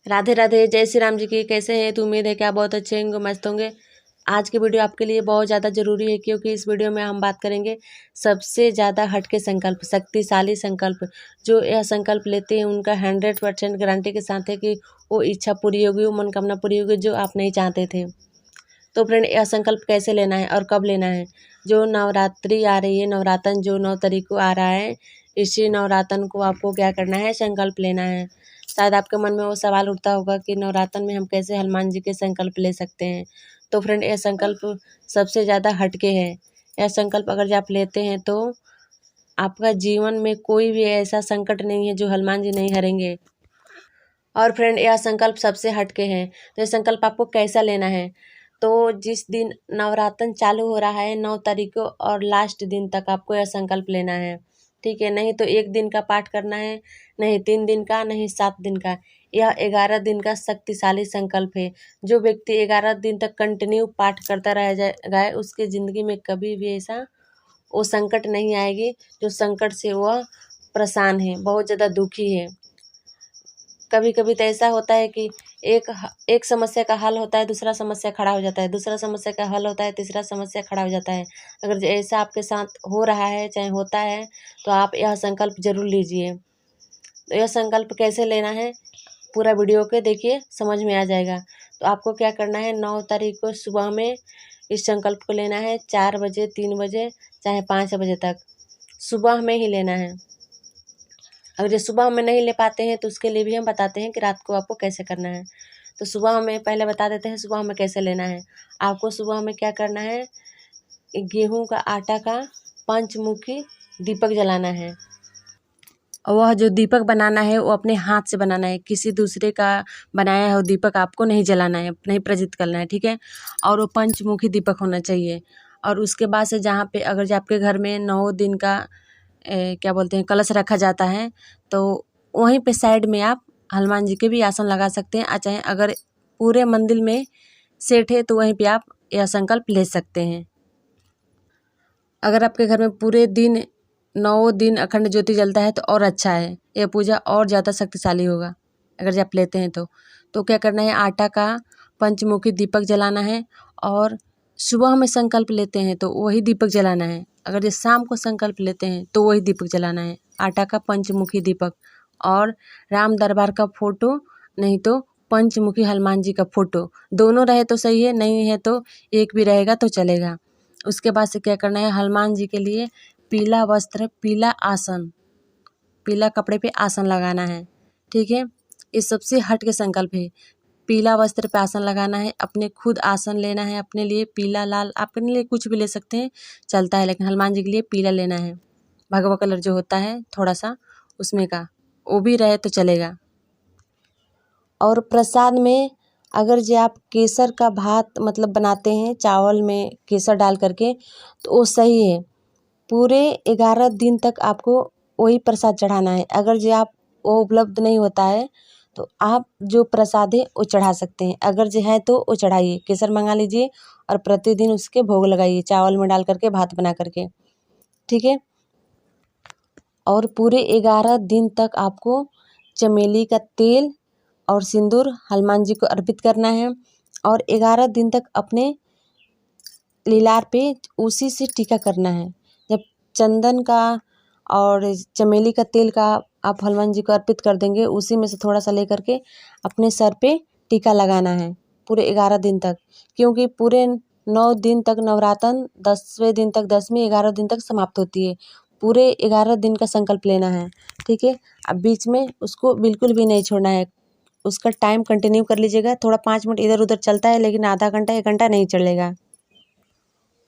राधे राधे, जय श्री राम जी की। कैसे हैं? तो उम्मीद है कि आप बहुत अच्छे होंगे, मस्त होंगे। आज की वीडियो आपके लिए बहुत ज़्यादा ज़रूरी है, क्योंकि इस वीडियो में हम बात करेंगे सबसे ज़्यादा हटके संकल्प, शक्तिशाली संकल्प। जो यह संकल्प लेते हैं उनका 100% गारंटी के साथ है कि वो इच्छा पूरी होगी, वो मनोकामना पूरी होगी जो आप नहीं चाहते थे। तो फ्रेंड, यह संकल्प कैसे लेना है और कब लेना है? जो नवरात्रि आ रही है, नवरातन जो 9 तारीख को आ रहा है, इसी नवरातन को आपको क्या करना है? संकल्प लेना है। शायद आपके मन में वो सवाल उठता होगा कि नवरातन में हम कैसे हनुमान जी के संकल्प ले सकते हैं। तो फ्रेंड, यह संकल्प सबसे ज़्यादा हटके है। यह संकल्प अगर आप लेते हैं तो आपका जीवन में कोई भी ऐसा संकट नहीं है जो हनुमान जी नहीं हरेंगे। और फ्रेंड, यह संकल्प सबसे हटके है। तो यह संकल्प आपको कैसा लेना है? तो जिस दिन नवरातन चालू हो रहा है 9 तारीख को, और लास्ट दिन तक आपको यह संकल्प लेना है, ठीक है? नहीं तो 1 दिन का पाठ करना है, नहीं 3 दिन का, नहीं 7 दिन का। यह 11 दिन का शक्तिशाली संकल्प है। जो व्यक्ति 11 दिन तक कंटिन्यू पाठ करता रह जाएगा, उसके ज़िंदगी में कभी भी ऐसा वो संकट नहीं आएगी जो संकट से वह परेशान है, बहुत ज़्यादा दुखी है। कभी कभी तो ऐसा होता है कि एक समस्या का हल होता है, दूसरा समस्या खड़ा हो जाता है, दूसरा समस्या का हल होता है, तीसरा समस्या खड़ा हो जाता है। अगर ऐसा आपके साथ हो रहा है, चाहे होता है, तो आप यह संकल्प जरूर लीजिए। तो यह संकल्प कैसे लेना है, पूरा वीडियो के देखिए, समझ में आ जाएगा। तो आपको क्या करना है, 9 तारीख को सुबह में इस संकल्प को लेना है। 4 बजे, 3 बजे, चाहे 5 बजे तक, सुबह में ही लेना है। अगर ये सुबह में नहीं ले पाते हैं तो उसके लिए भी हम बताते हैं कि रात को आपको कैसे करना है। तो सुबह में पहले बता देते हैं सुबह में कैसे लेना है। आपको सुबह में क्या करना है, गेहूं का आटा का पंचमुखी दीपक जलाना है। और वह जो दीपक बनाना है वो अपने हाथ से बनाना है, किसी दूसरे का बनाया हुआ दीपक आपको नहीं जलाना है, नहीं प्रज्वलित करना है, ठीक है? और वो पंचमुखी दीपक होना चाहिए। और उसके बाद से जहाँ पे अगर जो आपके घर में 9 दिन का क्या बोलते हैं कलश रखा जाता है, तो वहीं पे साइड में आप हनुमान जी के भी आसन लगा सकते हैं। चाहे अगर पूरे मंदिर में सेट है तो वहीं पे आप यह संकल्प ले सकते हैं। अगर आपके घर में पूरे दिन 9 दिन अखंड ज्योति जलता है तो और अच्छा है, यह पूजा और ज़्यादा शक्तिशाली होगा अगर जो आप लेते हैं तो क्या करना है, आटा का पंचमुखी दीपक जलाना है। और सुबह में संकल्प लेते हैं तो वही दीपक जलाना है। अगर ये शाम को संकल्प लेते हैं तो वही दीपक जलाना है, आटा का पंचमुखी दीपक। और राम दरबार का फोटो, नहीं तो पंचमुखी हनुमान जी का फोटो, दोनों रहे तो सही है, नहीं है तो एक भी रहेगा तो चलेगा। उसके बाद से क्या करना है, हनुमान जी के लिए पीला वस्त्र, पीला आसन, पीला कपड़े पे आसन लगाना है, ठीक है? ये सबसे हट के संकल्प है। पीला वस्त्र पे आसन लगाना है, अपने खुद आसन लेना है अपने लिए, पीला लाल, अपने लिए कुछ भी ले सकते हैं, चलता है, लेकिन हनुमान जी के लिए पीला लेना है। भगवा कलर जो होता है थोड़ा सा उसमें का, वो भी रहे तो चलेगा। और प्रसाद में अगर जो आप केसर का भात मतलब बनाते हैं चावल में केसर डाल करके, तो वो सही है। पूरे 11 दिन तक आपको वही प्रसाद चढ़ाना है। अगर जो आप वो उपलब्ध नहीं होता है तो आप जो प्रसाद है वो चढ़ा सकते हैं। अगर जो है तो वो चढ़ाइए, केसर मंगा लीजिए और प्रतिदिन उसके भोग लगाइए चावल में डाल करके, भात बना करके, ठीक है? और पूरे 11 दिन तक आपको चमेली का तेल और सिंदूर हनुमान जी को अर्पित करना है। और 11 दिन तक अपने लीलार पे उसी से टीका करना है। जब चंदन का और चमेली का तेल का आप हनुमान जी को अर्पित कर देंगे, उसी में से थोड़ा सा लेकर के अपने सर पे टीका लगाना है पूरे 11 दिन तक। क्योंकि पूरे 9 दिन तक नवरातन, 10वें दिन तक दशमी, 11 दिन तक समाप्त होती है। पूरे 11 दिन का संकल्प लेना है, ठीक है? अब बीच में उसको बिल्कुल भी नहीं छोड़ना है। उसका टाइम कंटिन्यू कर लीजिएगा। थोड़ा 5 मिनट इधर उधर चलता है, लेकिन आधा घंटा 1 घंटा नहीं चलेगा।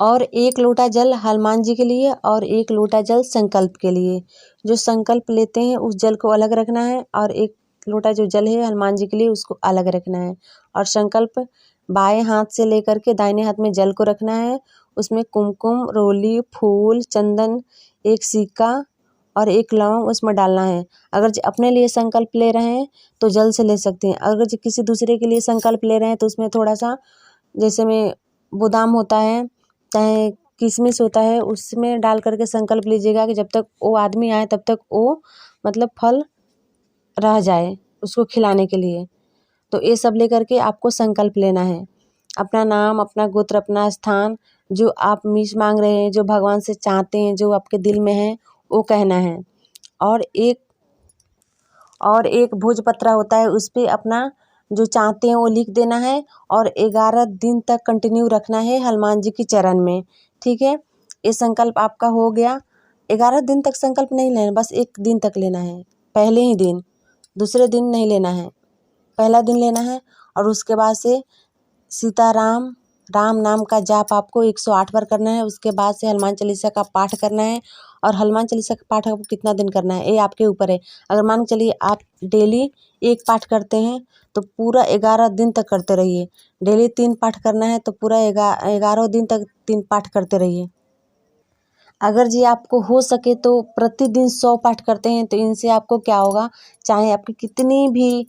और 1 लोटा जल हनुमान जी के लिए और 1 लोटा जल संकल्प के लिए। जो संकल्प लेते हैं उस जल को अलग रखना है, और 1 लोटा जो जल है हनुमान जी के लिए उसको अलग रखना है। और संकल्प बाएं हाथ से लेकर के दाहिने हाथ में जल को रखना है। उसमें कुमकुम, रोली, फूल, चंदन, 1 सिक्का और 1 लौंग उसमें डालना है। अगर जो अपने लिए संकल्प ले रहे हैं तो जल से ले सकते हैं। अगर जो किसी दूसरे के लिए संकल्प ले रहे हैं तो उसमें थोड़ा सा, जैसे में बादाम होता है, चाहे किशमिश होता है, उसमें डाल करके संकल्प लीजिएगा कि जब तक वो आदमी आए तब तक वो मतलब फल रह जाए उसको खिलाने के लिए। तो ये सब लेकर के आपको संकल्प लेना है। अपना नाम, अपना गोत्र, अपना स्थान, जो आप मीश मांग रहे हैं, जो भगवान से चाहते हैं, जो आपके दिल में है, वो कहना है। और एक भोजपत्र होता है, उस पर अपना जो चाहते हैं वो लिख देना है और 11 दिन तक कंटिन्यू रखना है हनुमान जी की चरण में। ठीक है, ये संकल्प आपका हो गया। 11 दिन तक संकल्प नहीं लेना, बस 1 दिन तक लेना है, पहले ही दिन, दूसरे दिन नहीं लेना है, पहला दिन लेना है। और उसके बाद से सीताराम राम नाम का जाप आपको 108 बार करना है। उसके बाद से हनुमान चालीसा का पाठ करना है। और हनुमान चालीसा का पाठ आपको कितना दिन करना है, ये आपके ऊपर है। अगर मान के चलिए आप डेली 1 पाठ करते हैं तो पूरा 11 दिन तक करते रहिए। डेली 3 पाठ करना है तो पूरा 11 दिन तक 3 पाठ करते रहिए। अगर जी आपको हो सके तो प्रतिदिन 100 पाठ करते हैं तो इनसे आपको क्या होगा, चाहे आपकी कितनी भी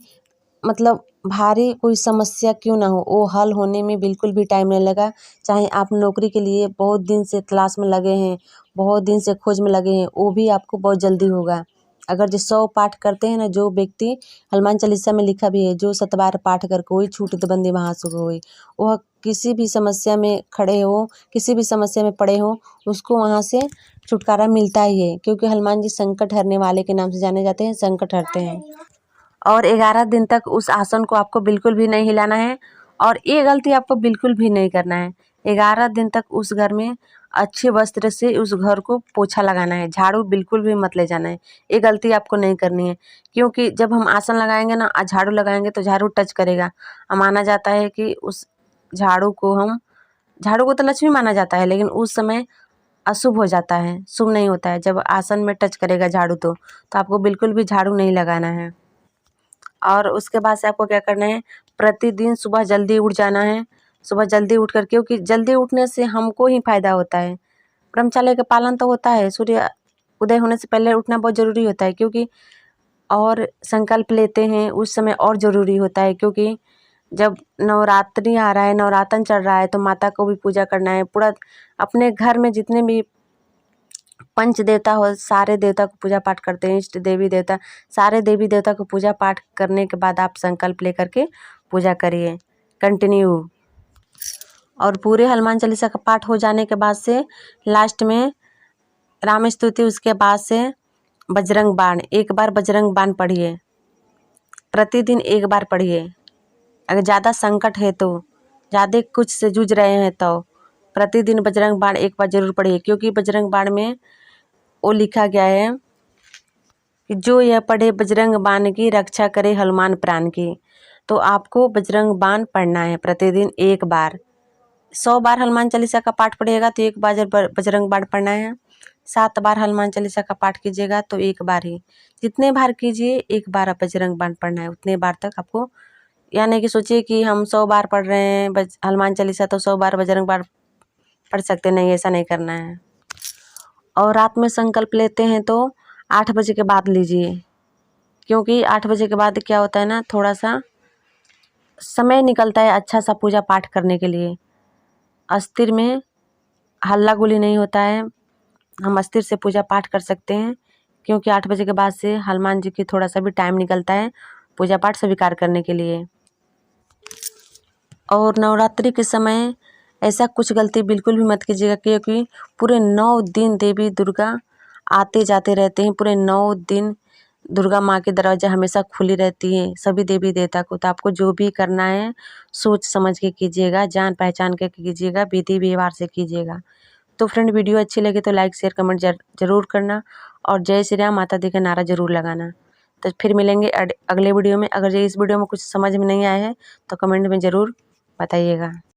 मतलब भारी कोई समस्या क्यों ना हो, वो हल होने में बिल्कुल भी टाइम नहीं लगा। चाहे आप नौकरी के लिए बहुत दिन से तलाश में लगे हैं, बहुत दिन से खोज में लगे हैं, वो भी आपको बहुत जल्दी होगा। अगर जो 100 पाठ करते हैं ना, जो व्यक्ति, हनुमान चालीसा में लिखा भी है, जो 7 बार पाठ कर कोई छूटत बंदी महासुख होई, वह किसी भी समस्या में खड़े हो, किसी भी समस्या में पड़े हो, उसको वहाँ से छुटकारा मिलता ही है। क्योंकि हनुमान जी संकट हरने वाले के नाम से जाने जाते हैं, संकट हरते हैं। और 11 दिन तक उस आसन को आपको बिल्कुल भी नहीं हिलाना है। और ये गलती आपको बिल्कुल भी नहीं करना है। 11 दिन तक उस घर में अच्छे वस्त्र से उस घर को पोछा लगाना है, झाड़ू बिल्कुल भी मत ले जाना है। ये गलती आपको नहीं करनी है। क्योंकि जब हम आसन लगाएंगे ना, झाड़ू लगाएंगे तो झाड़ू टच करेगा। माना जाता है कि उस झाड़ू को तो लक्ष्मी माना जाता है, लेकिन उस समय अशुभ हो जाता है, शुभ नहीं होता है। जब आसन में टच करेगा झाड़ू तो आपको बिल्कुल भी झाड़ू नहीं लगाना है। और उसके बाद से आपको क्या करना है, प्रतिदिन सुबह जल्दी उठ जाना है। सुबह जल्दी उठ कर, क्योंकि जल्दी उठने से हमको ही फायदा होता है। ब्रह्मचर्य का पालन तो होता है, सूर्य उदय होने से पहले उठना बहुत ज़रूरी होता है। क्योंकि और संकल्प लेते हैं उस समय और ज़रूरी होता है। क्योंकि जब नवरात्रि आ रहा है, नवरातन चल रहा है, तो माता को भी पूजा करना है। पूरा अपने घर में जितने भी पंच देवता हो, सारे देवता को पूजा पाठ करते हैं। इष्ट देवी देवता, सारे देवी देवता को पूजा पाठ करने के बाद आप संकल्प लेकर के पूजा करिए कंटिन्यू। और पूरे हनुमान चालीसा का पाठ हो जाने के बाद से लास्ट में राम स्तुति, उसके बाद से बजरंग बाण, 1 बार बजरंग बाण पढ़िए। प्रतिदिन 1 बार पढ़िए। अगर ज़्यादा संकट है तो, ज़्यादा कुछ से जूझ रहे हैं तो प्रतिदिन बजरंग बाण 1 बार जरूर पढ़िए। क्योंकि बजरंग बाण में वो लिखा गया है कि जो यह पढ़े बजरंग बाण की, रक्षा करे हनुमान प्राण की। तो आपको बजरंग बाण पढ़ना है प्रतिदिन 1 बार। 100 बार हनुमान चालीसा का पाठ पढ़िएगा तो 1 बार बजरंग बाण पढ़ना है। 7 बार हनुमान चालीसा का पाठ कीजिएगा तो 1 बार ही, जितने बार कीजिए 1 बार आप बजरंग बाण पढ़ना है, उतने बार तक आपको। यानी कि सोचिए कि हम 100 बार पढ़ रहे हैं हनुमान चालीसा, तो 100 बार बजरंग बाण पढ़ सकते नहीं, ऐसा नहीं करना है। और रात में संकल्प लेते हैं तो 8 बजे के बाद लीजिए। क्योंकि 8 बजे के बाद क्या होता है ना, थोड़ा सा समय निकलता है अच्छा सा पूजा पाठ करने के लिए। अस्थिर में हल्ला गुल्ली नहीं होता है, हम अस्थिर से पूजा पाठ कर सकते हैं। क्योंकि 8 बजे के बाद से हनुमान जी की थोड़ा सा भी टाइम निकलता है पूजा पाठ स्वीकार करने के लिए। और नवरात्रि के समय ऐसा कुछ गलती बिल्कुल भी मत कीजिएगा। क्योंकि पूरे 9 दिन देवी दुर्गा आते जाते रहते हैं। पूरे 9 दिन दुर्गा माँ के दरवाजा हमेशा खुली रहती है सभी देवी देवता को। तो आपको जो भी करना है सोच समझ के कीजिएगा, जान पहचान के कीजिएगा, विधि व्यवहार से कीजिएगा। तो फ्रेंड, वीडियो अच्छी लगे तो लाइक शेयर कमेंट जरूर करना। और जय श्री राम माता दी का नारा जरूर लगाना। तो फिर मिलेंगे अगले वीडियो में। अगर इस वीडियो में कुछ समझ में नहीं आया है तो कमेंट में ज़रूर बताइएगा।